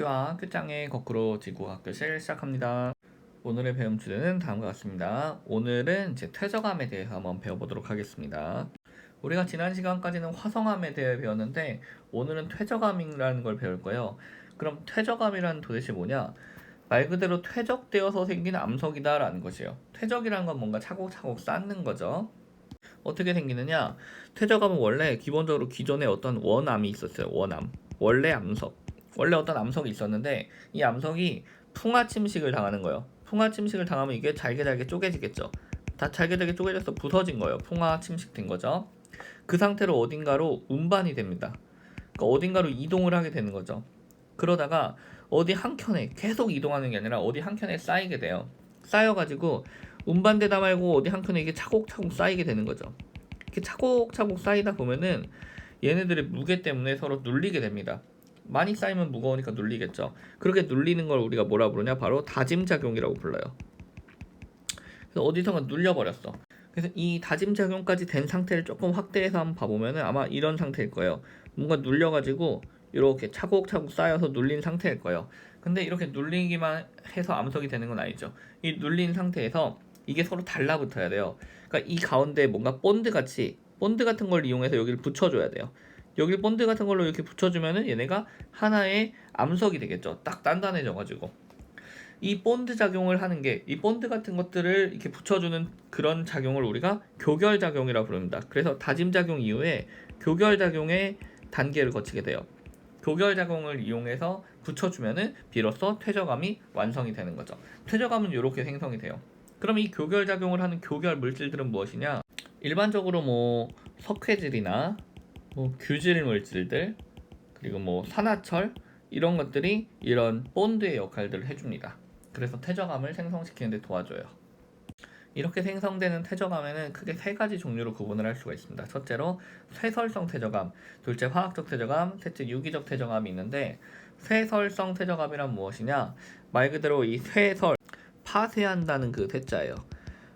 학교와 학교장의 거꾸로 지구학교실 시작합니다. 오늘의 배움 주제는 다음과 같습니다. 오늘은 이제 퇴적암에 대해서 한번 배워보도록 하겠습니다. 우리가 지난 시간까지는 화성암에 대해 배웠는데 오늘은 퇴적암이라는 걸 배울 거예요. 그럼 퇴적암이란 도대체 뭐냐? 말 그대로 퇴적되어서 생긴 암석이다라는 것이에요. 퇴적이라는 건 뭔가 차곡차곡 쌓는 거죠. 어떻게 생기느냐? 퇴적암은 원래 기본적으로 기존에 어떤 원암이 있었어요. 원암. 원래 암석. 원래 어떤 암석이 있었는데 이 암석이 풍화 침식을 당하는 거예요. 풍화 침식을 당하면 이게 잘게 쪼개지겠죠. 다 잘게 쪼개져서 부서진 거예요. 풍화 침식된 거죠. 그 상태로 어딘가로 운반이 됩니다. 그러니까 어딘가로 이동을 하게 되는 거죠. 그러다가 어디 한 켠에 계속 이동하는 게 아니라 어디 한 켠에 쌓이게 돼요. 쌓여가지고 운반되다 말고 어디 한 켠에 이게 차곡차곡 쌓이게 되는 거죠. 이렇게 차곡차곡 쌓이다 보면은 얘네들의 무게 때문에 서로 눌리게 됩니다. 많이 쌓이면 무거우니까 눌리겠죠. 그렇게 눌리는 걸 우리가 뭐라 부르냐? 바로 다짐작용이라고 불러요. 그래서 어디선가 눌려버렸어. 그래서 이 다짐작용까지 된 상태를 조금 확대해서 한번 봐보면은 아마 이런 상태일 거예요. 뭔가 눌려가지고 이렇게 차곡차곡 쌓여서 눌린 상태일 거예요. 근데 이렇게 눌리기만 해서 암석이 되는 건 아니죠. 이 눌린 상태에서 이게 서로 달라붙어야 돼요. 그러니까 이 가운데 뭔가 본드 같은 걸 이용해서 여기를 붙여줘야 돼요. 여기 본드 같은 걸로 이렇게 붙여주면은 얘네가 하나의 암석이 되겠죠. 딱 단단해져가지고. 이 본드 작용을 하는 게 이 본드 같은 것들을 이렇게 붙여주는 그런 작용을 우리가 교결작용이라고 부릅니다. 그래서 다짐작용 이후에 교결작용의 단계를 거치게 돼요. 교결작용을 이용해서 붙여주면은 비로소 퇴적암이 완성이 되는 거죠. 퇴적암은 이렇게 생성이 돼요. 그럼 이 교결작용을 하는 교결 물질들은 무엇이냐? 일반적으로 뭐 석회질이나 뭐 규질 물질들 그리고 뭐 산화철 이런 것들이 이런 본드의 역할들을 해줍니다. 그래서 퇴적암을 생성시키는 데 도와줘요. 이렇게 생성되는 퇴적암에는 크게 세 가지 종류로 구분을 할 수가 있습니다. 첫째로 쇠설성 퇴적암, 둘째 화학적 퇴적암, 셋째 유기적 퇴적암이 있는데 쇠설성 퇴적암이란 무엇이냐? 말 그대로 이 쇠설, 파쇄한다는 그 쇠자예요.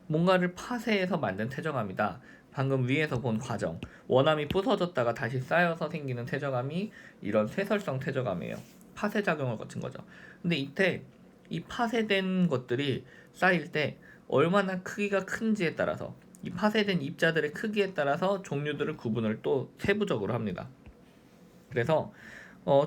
뭔가를 파쇄해서 만든 퇴적암이다. 방금 위에서 본 과정, 원암이 부서졌다가 다시 쌓여서 생기는 퇴적암이 이런 쇠설성 퇴적암이에요. 파쇄 작용을 거친 거죠. 근데 이때 이 파쇄된 것들이 쌓일 때 얼마나 크기가 큰지에 따라서 이 파쇄된 입자들의 크기에 따라서 종류들을 구분을 또 세부적으로 합니다. 그래서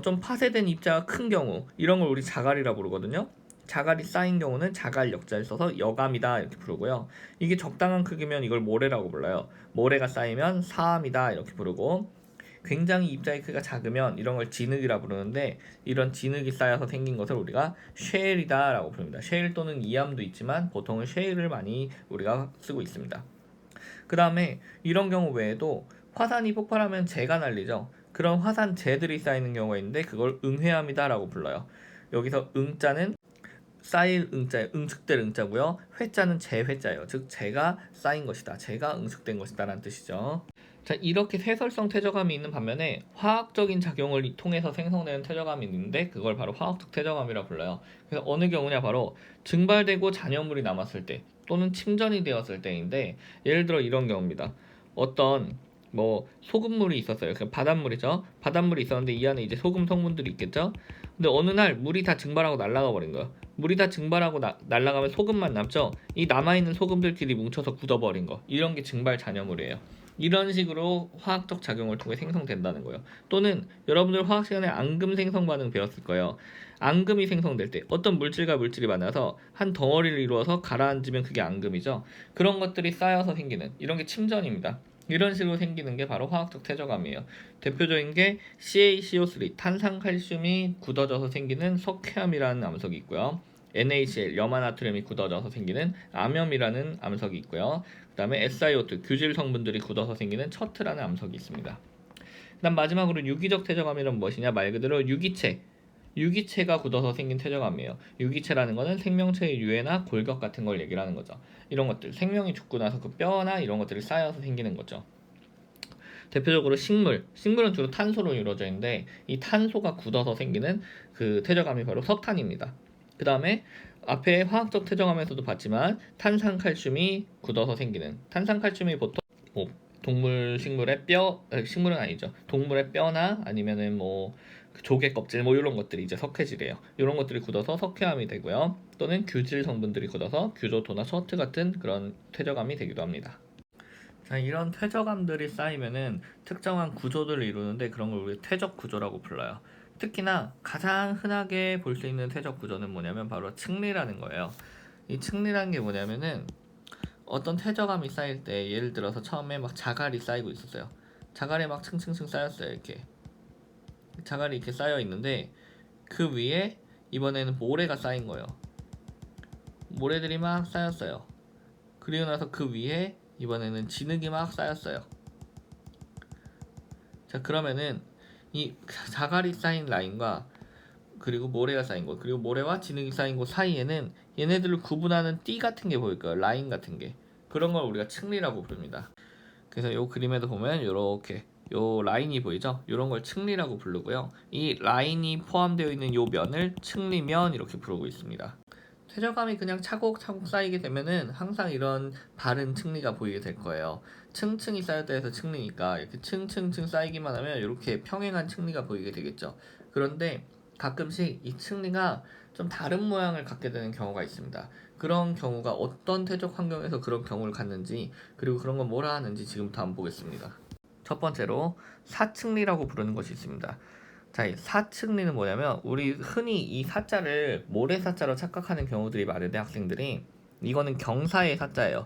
좀 파쇄된 입자가 큰 경우 이런 걸 우리 자갈이라 부르거든요. 자갈이 쌓인 경우는 자갈 역자를 써서 여감이다 이렇게 부르고요. 이게 적당한 크기면 이걸 모래라고 불러요. 모래가 쌓이면 사암이다 이렇게 부르고 굉장히 입자의 크기가 작으면 이런 걸 진흙이라 부르는데 이런 진흙이 쌓여서 생긴 것을 우리가 쉐일이다 라고 부릅니다. 쉐일 또는 이암도 있지만 보통은 쉐일을 많이 우리가 쓰고 있습니다. 그 다음에 이런 경우 외에도 화산이 폭발하면 재가 날리죠. 그런 화산재들이 쌓이는 경우가 있는데 그걸 응회암이다 라고 불러요. 여기서 응자는 쌓일 응자에 응축될 응자고요. 회자는 재회자예요. 즉 재가 쌓인 것이다. 재가 응축된 것이다 라는 뜻이죠. 자, 이렇게 쇠설성 퇴적암이 있는 반면에 화학적인 작용을 통해서 생성되는 퇴적암이 있는데 그걸 바로 화학적 퇴적암이라고 불러요. 그래서 어느 경우냐 바로 증발되고 잔여물이 남았을 때 또는 침전이 되었을 때인데 예를 들어 이런 경우입니다. 어떤 뭐 소금물이 있었어요. 그 바닷물이죠. 바닷물이 있었는데 이 안에 이제 소금 성분들이 있겠죠. 근데 어느 날 물이 다 증발하고 날아가 버린 거예요. 물이 다 증발하고 날아가면 소금만 남죠. 이 남아있는 소금들끼리 뭉쳐서 굳어버린 거. 이런 게 증발 잔여물이에요. 이런 식으로 화학적 작용을 통해 생성된다는 거예요. 또는 여러분들 화학 시간에 앙금 생성 반응 배웠을 거예요. 앙금이 생성될 때 어떤 물질과 물질이 만나서 한 덩어리를 이루어서 가라앉으면 그게 앙금이죠. 그런 것들이 쌓여서 생기는 이런 게 침전입니다. 이런 식으로 생기는 게 바로 화학적 퇴적암이에요. 대표적인 게 CaCO3 탄산칼슘이 굳어져서 생기는 석회암이라는 암석이 있고요. NaCl 염화나트륨이 굳어져서 생기는 암염이라는 암석이 있고요. 그 다음에 SiO2 규질 성분들이 굳어서 생기는 척트라는 암석이 있습니다. 그 다음 마지막으로 유기적 퇴적암이란 무엇이냐? 말 그대로 유기체가 굳어서 생긴 퇴적암이에요. 유기체라는 것은 생명체의 유해나 골격 같은 걸 얘기를 하는 거죠. 이런 것들, 생명이 죽고 나서 그 뼈나 이런 것들이 쌓여서 생기는 거죠. 대표적으로 식물은 주로 탄소로 이루어져 있는데 이 탄소가 굳어서 생기는 그 퇴적암이 바로 석탄입니다. 그 다음에 앞에 화학적 퇴적암에서도 봤지만 탄산칼슘이 굳어서 생기는 탄산칼슘이 보통 식물의 뼈, 식물은 아니죠. 동물의 뼈나 아니면은 뭐 조개 껍질 뭐 이런 것들이 이제 석회질이에요. 이런 것들이 굳어서 석회암이 되고요. 또는 규질 성분들이 굳어서 규조토나 서트 같은 그런 퇴적암이 되기도 합니다. 자, 이런 퇴적암들이 쌓이면은 특정한 구조들을 이루는데 그런 걸 우리 퇴적 구조라고 불러요. 특히나 가장 흔하게 볼 수 있는 퇴적 구조는 뭐냐면 바로 층리라는 거예요. 이 층리라는 게 뭐냐면은 어떤 퇴적암이 쌓일 때 예를 들어서 처음에 막 자갈이 쌓이고 있었어요. 자갈이 막 층층층 쌓였어요. 이렇게 자갈이 이렇게 쌓여 있는데 그 위에 이번에는 모래가 쌓인 거예요. 모래들이 막 쌓였어요. 그리고 나서 그 위에 이번에는 진흙이 막 쌓였어요. 자, 그러면은 이 자갈이 쌓인 라인과 그리고 모래가 쌓인 곳, 그리고 모래와 진흙이 쌓인 곳 사이에는 얘네들을 구분하는 띠 같은 게 보일 거예요. 라인 같은 게. 그런 걸 우리가 층리라고 부릅니다. 그래서 이 그림에도 보면 이렇게 요 라인이 보이죠? 이런 걸 층리라고 부르고요. 이 라인이 포함되어 있는 요 면을 층리면 이렇게 부르고 있습니다. 퇴적감이 그냥 차곡차곡 쌓이게 되면은 항상 이런 바른 층리가 보이게 될 거예요. 층층이 쌓였다 해서 층리니까 이렇게 층층층 쌓이기만 하면 이렇게 평행한 층리가 보이게 되겠죠. 그런데 가끔씩 이 층리가 좀 다른 모양을 갖게 되는 경우가 있습니다. 그런 경우가 어떤 퇴적 환경에서 그런 경우를 갖는지, 그리고 그런 건 뭐라 하는지 지금부터 한번 보겠습니다. 첫 번째로 사층리라고 부르는 것이 있습니다. 자, 이 사층리는 뭐냐면 우리 흔히 이 사자를 모래사자로 착각하는 경우들이 많은데 학생들이 이거는 경사의 사자예요.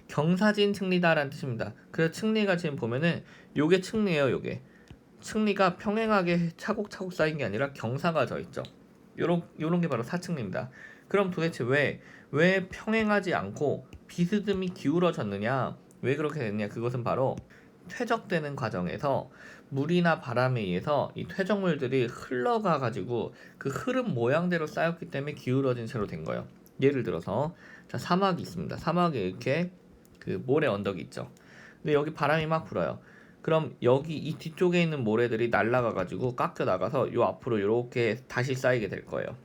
경사진 층리다라는 뜻입니다. 그래서 층리가 지금 보면은 요게 층리예요. 요게 층리가 평행하게 차곡차곡 쌓인 게 아니라 경사가 져 있죠. 요런 게 바로 사층리입니다. 그럼 도대체 왜 평행하지 않고 비스듬히 기울어졌느냐? 왜 그렇게 됐냐? 그것은 바로 퇴적되는 과정에서 물이나 바람에 의해서 이 퇴적물들이 흘러가 가지고 그 흐름 모양대로 쌓였기 때문에 기울어진 채로 된 거예요. 예를 들어서 자, 사막이 있습니다. 사막에 이렇게 그 모래 언덕이 있죠. 근데 여기 바람이 막 불어요. 그럼 여기 이 뒤쪽에 있는 모래들이 날아가 가지고 깎여 나가서 요 앞으로 이렇게 다시 쌓이게 될 거예요.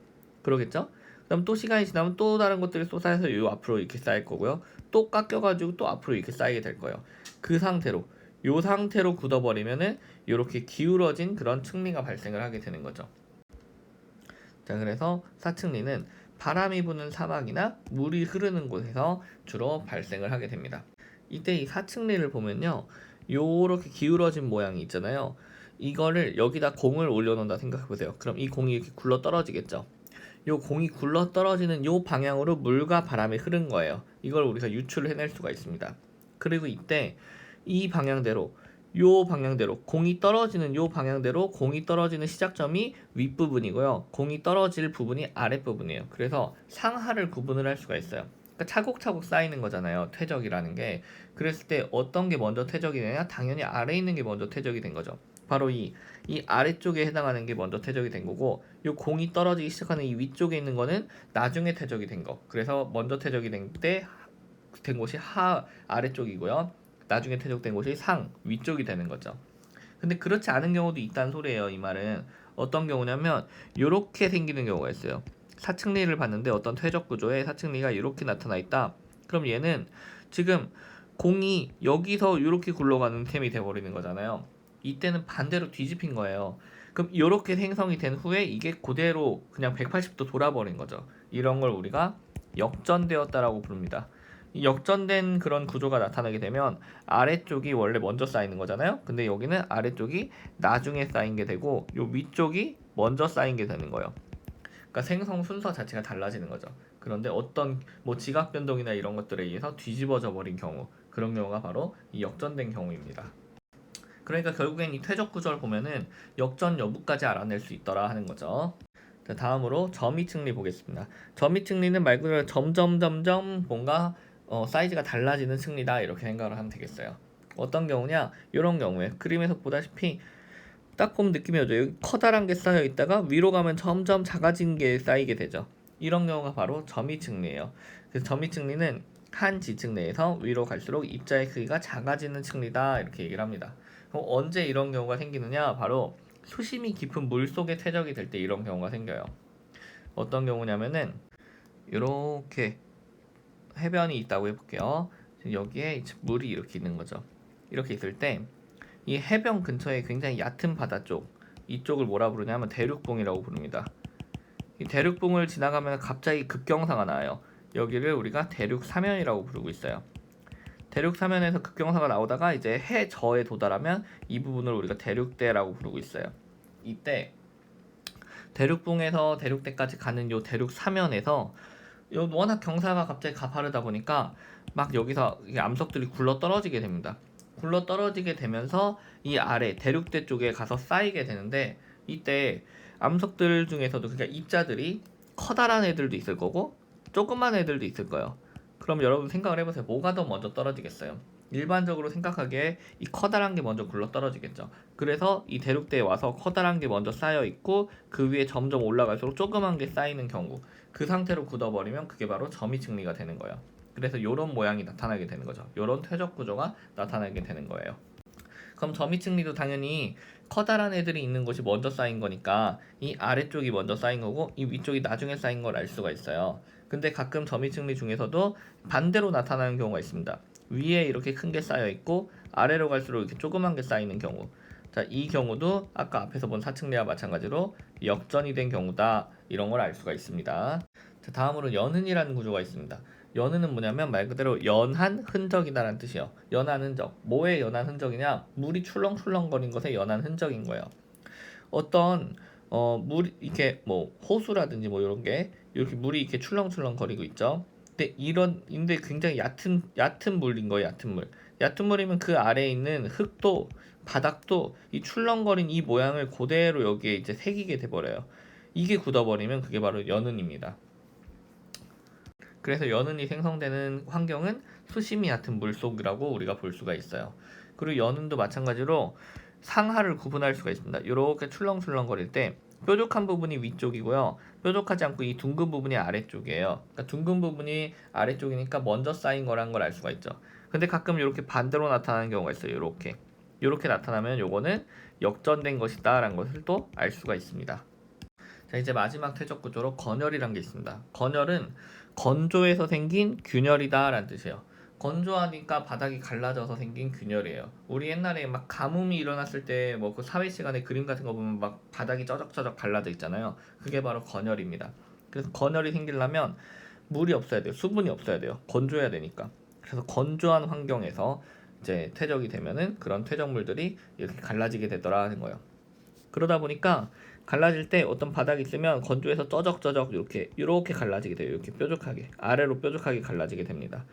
그러겠죠? 그럼 또 시간이 지나면 또 다른 것들이 쏟아져서 요 앞으로 이렇게 쌓일 거고요. 또 깎여 가지고 또 앞으로 이렇게 쌓이게 될 거예요. 그 상태로 요 상태로 굳어버리면은 이렇게 기울어진 그런 층리가 발생을 하게 되는 거죠. 자, 그래서 사층리는 바람이 부는 사막이나 물이 흐르는 곳에서 주로 발생을 하게 됩니다. 이때 이 사층리를 보면요, 요렇게 기울어진 모양이 있잖아요. 이거를 여기다 공을 올려놓는다 생각해보세요. 그럼 이 공이 이렇게 굴러 떨어지겠죠. 요 공이 굴러 떨어지는 요 방향으로 물과 바람이 흐른 거예요. 이걸 우리가 유출을 해낼 수가 있습니다. 그리고 이때 이 방향대로 요 방향대로 공이 떨어지는 요 방향대로 공이 떨어지는 시작점이 윗부분이고요. 공이 떨어질 부분이 아랫부분이에요. 그래서 상하를 구분을 할 수가 있어요. 그러니까 차곡차곡 쌓이는 거잖아요. 퇴적이라는 게. 그랬을 때 어떤 게 먼저 퇴적이 되냐? 당연히 아래에 있는 게 먼저 퇴적이 된 거죠. 바로 이 아래쪽에 해당하는 게 먼저 퇴적이 된 거고, 요 공이 떨어지기 시작하는 이 위쪽에 있는 거는 나중에 퇴적이 된 거. 그래서 먼저 퇴적이 된 곳이 아래쪽이고요. 나중에 퇴적된 곳이 위쪽이 되는 거죠. 근데 그렇지 않은 경우도 있다는 소리예요. 이 말은 어떤 경우냐면 이렇게 생기는 경우가 있어요. 사층리를 봤는데 어떤 퇴적 구조에 사층리가 이렇게 나타나 있다. 그럼 얘는 지금 공이 여기서 이렇게 굴러가는 셈이 돼버리는 거잖아요. 이때는 반대로 뒤집힌 거예요. 그럼 이렇게 생성이 된 후에 이게 그대로 그냥 180도 돌아버린 거죠. 이런 걸 우리가 역전되었다라고 부릅니다. 이 역전된 그런 구조가 나타나게 되면 아래쪽이 원래 먼저 쌓이는 거잖아요. 근데 여기는 아래쪽이 나중에 쌓인 게 되고 요 위쪽이 먼저 쌓인 게 되는 거예요. 그러니까 생성 순서 자체가 달라지는 거죠. 그런데 어떤 뭐 지각 변동이나 이런 것들에 의해서 뒤집어져 버린 경우, 그런 경우가 바로 이 역전된 경우입니다. 그러니까 결국엔 이 퇴적 구조를 보면은 역전 여부까지 알아낼 수 있더라 하는 거죠. 자, 다음으로 점이층리 보겠습니다. 점이층리는 말 그대로 점점점점 뭔가 사이즈가 달라지는 층리다 이렇게 생각을 하면 되겠어요. 어떤 경우냐? 이런 경우에 그림에서 보다시피 딱 보면 느낌이 오죠. 여기 커다란 게 쌓여 있다가 위로 가면 점점 작아진 게 쌓이게 되죠. 이런 경우가 바로 점이층리예요. 그래서 점이층리는 한 지층 내에서 위로 갈수록 입자의 크기가 작아지는 층리다 이렇게 얘기를 합니다. 그럼 언제 이런 경우가 생기느냐? 바로 수심이 깊은 물 속에 퇴적이 될 때 이런 경우가 생겨요. 어떤 경우냐면은 이렇게 해변이 있다고 해볼게요. 여기에 물이 이렇게 있는 거죠. 이렇게 있을 때 이 해변 근처에 굉장히 얕은 바다 쪽, 이쪽을 뭐라 부르냐면 대륙봉이라고 부릅니다. 이 대륙봉을 지나가면 갑자기 급경사가 나요. 여기를 우리가 대륙사면이라고 부르고 있어요. 대륙사면에서 급경사가 나오다가 이제 해저에 도달하면 이 부분을 우리가 대륙대라고 부르고 있어요. 이때 대륙봉에서 대륙대까지 가는 요 대륙사면에서 요 워낙 경사가 갑자기 가파르다 보니까 막 여기서 암석들이 굴러 떨어지게 됩니다. 굴러 떨어지게 되면서 이 아래 대륙대 쪽에 가서 쌓이게 되는데, 이때 암석들 중에서도 그러니까 입자들이 커다란 애들도 있을 거고 조그만 애들도 있을 거예요. 그럼 여러분 생각을 해보세요. 뭐가 더 먼저 떨어지겠어요? 일반적으로 생각하기에 이 커다란 게 먼저 굴러 떨어지겠죠. 그래서 이 대륙대에 와서 커다란 게 먼저 쌓여 있고 그 위에 점점 올라갈수록 조그만 게 쌓이는 경우, 그 상태로 굳어버리면 그게 바로 점이층리가 되는 거예요. 그래서 이런 모양이 나타나게 되는 거죠. 이런 퇴적 구조가 나타나게 되는 거예요. 그럼 점이층리도 당연히 커다란 애들이 있는 곳이 먼저 쌓인 거니까 이 아래쪽이 먼저 쌓인 거고 이 위쪽이 나중에 쌓인 걸 알 수가 있어요. 근데 가끔 점이층리 중에서도 반대로 나타나는 경우가 있습니다. 위에 이렇게 큰 게 쌓여 있고 아래로 갈수록 이렇게 조그만 게 쌓이는 경우. 자, 이 경우도 아까 앞에서 본 사층리와 마찬가지로 역전이 된 경우다. 이런 걸 알 수가 있습니다. 자, 다음으로 연흔이라는 구조가 있습니다. 연흔은 뭐냐면 말 그대로 연한 흔적이다라는 뜻이에요. 연한 흔적. 뭐의 연한 흔적이냐? 물이 출렁출렁거린 것의 연한 흔적인 거예요. 어떤 물이 이렇게 뭐 호수라든지 뭐 이런 게 이렇게 물이 이렇게 출렁출렁거리고 있죠. 근데 굉장히 얕은 물인 거예요. 얕은 물. 얕은 물이면 그 아래에 있는 흙도 바닥도 이 출렁거린 이 모양을 그대로 여기에 이제 새기게 돼 버려요. 이게 굳어버리면 그게 바로 연흔입니다. 그래서 연흔이 생성되는 환경은 수심이 얕은 물속이라고 우리가 볼 수가 있어요. 그리고 연흔도 마찬가지로 상하를 구분할 수가 있습니다. 이렇게 출렁출렁거릴 때 뾰족한 부분이 위쪽이고요. 뾰족하지 않고 이 둥근 부분이 아래쪽이에요. 그러니까 둥근 부분이 아래쪽이니까 먼저 쌓인 거란 걸 알 수가 있죠. 근데 가끔 이렇게 반대로 나타나는 경우가 있어요. 이렇게 나타나면 요거는 역전된 것이다 라는 것을 또 알 수가 있습니다. 자, 이제 마지막 퇴적 구조로 건열이란 게 있습니다. 건열은 건조해서 생긴 균열이다 라는 뜻이에요. 건조하니까 바닥이 갈라져서 생긴 균열이에요. 우리 옛날에 막 가뭄이 일어났을 때 뭐 그 사회 시간에 그림 같은 거 보면 막 바닥이 쩌적쩌적 갈라져 있잖아요. 그게 바로 건열입니다. 그래서 건열이 생기려면 물이 없어야 돼요. 수분이 없어야 돼요. 건조해야 되니까. 그래서 건조한 환경에서 이제 퇴적이 되면은 그런 퇴적물들이 이렇게 갈라지게 되더라는 거예요. 그러다 보니까 갈라질 때 어떤 바닥이 있으면 건조해서 쩌적쩌적 이렇게 갈라지게 돼요. 이렇게 뾰족하게 아래로 뾰족하게 갈라지게 됩니다.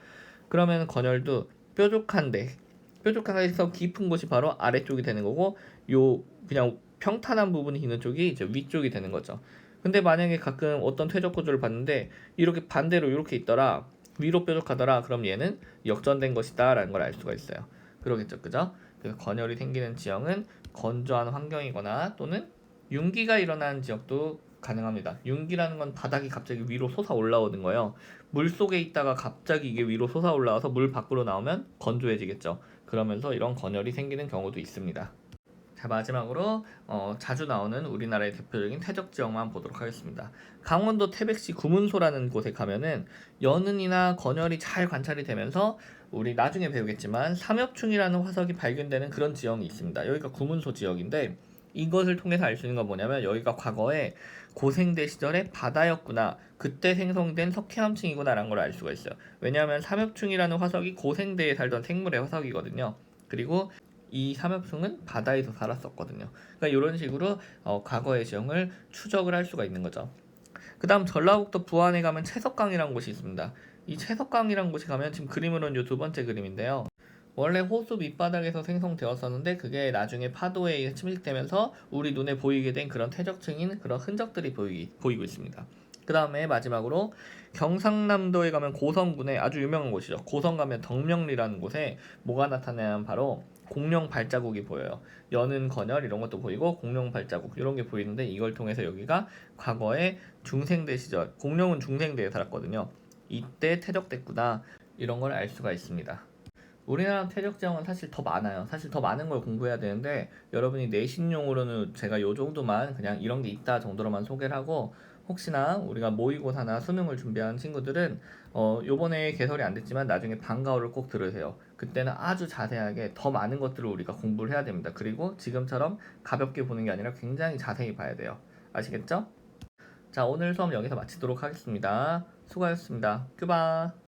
그러면 건열도 뾰족하게서 깊은 곳이 바로 아래쪽이 되는 거고, 요 그냥 평탄한 부분이 있는 쪽이 이제 위쪽이 되는 거죠. 근데 만약에 가끔 어떤 퇴적 구조를 봤는데 이렇게 반대로 이렇게 있더라, 위로 뾰족하더라, 그럼 얘는 역전된 것이다 라는 걸 알 수가 있어요. 그러겠죠, 그죠? 그래서 건열이 생기는 지형은 건조한 환경이거나 또는 융기가 일어나는 지역도 가능합니다. 융기라는 건 바닥이 갑자기 위로 솟아 올라오는 거예요. 물 속에 있다가 갑자기 이게 위로 솟아 올라와서 물 밖으로 나오면 건조해지겠죠. 그러면서 이런 건열이 생기는 경우도 있습니다. 자, 마지막으로 자주 나오는 우리나라의 대표적인 퇴적 지역만 보도록 하겠습니다. 강원도 태백시 구문소라는 곳에 가면은 연흔이나 건열이 잘 관찰이 되면서 우리 나중에 배우겠지만 삼엽충이라는 화석이 발견되는 그런 지형이 있습니다. 여기가 구문소 지역인데 이것을 통해서 알 수 있는 건 뭐냐면 여기가 과거에 고생대 시절의 바다였구나, 그때 생성된 석회암층이구나 라는 걸 알 수가 있어요. 왜냐하면 삼엽충이라는 화석이 고생대에 살던 생물의 화석이거든요. 그리고 이 삼엽충은 바다에서 살았었거든요. 그러니까 이런 식으로 과거의 지형을 추적을 할 수가 있는 거죠. 그 다음 전라북도 부안에 가면 채석강이라는 곳이 있습니다. 이 채석강이라는 곳에 가면 지금 그림으로는 이 두 번째 그림인데요. 원래 호수 밑바닥에서 생성되었었는데 그게 나중에 파도에 의해 침식되면서 우리 눈에 보이게 된 그런 퇴적층인 그런 흔적들이 보이고 있습니다. 그 다음에 마지막으로 경상남도에 가면 고성군에 아주 유명한 곳이죠. 고성 가면 덕명리라는 곳에 뭐가 나타나냐면 바로 공룡 발자국이 보여요. 연은 건열 이런 것도 보이고 공룡 발자국 이런 게 보이는데, 이걸 통해서 여기가 과거에 중생대 시절, 공룡은 중생대에 살았거든요. 이때 퇴적됐구나 이런 걸 알 수가 있습니다. 우리나라 퇴적 지형은 사실 더 많아요. 사실 더 많은 걸 공부해야 되는데 여러분이 내신용으로는 제가 요 정도만 그냥 이런 게 있다 정도로만 소개를 하고 혹시나 우리가 모의고사나 수능을 준비하는 친구들은 요번에 개설이 안 됐지만 나중에 방과후를 꼭 들으세요. 그때는 아주 자세하게 더 많은 것들을 우리가 공부를 해야 됩니다. 그리고 지금처럼 가볍게 보는 게 아니라 굉장히 자세히 봐야 돼요. 아시겠죠? 자, 오늘 수업 여기서 마치도록 하겠습니다. 수고하셨습니다. 큐바.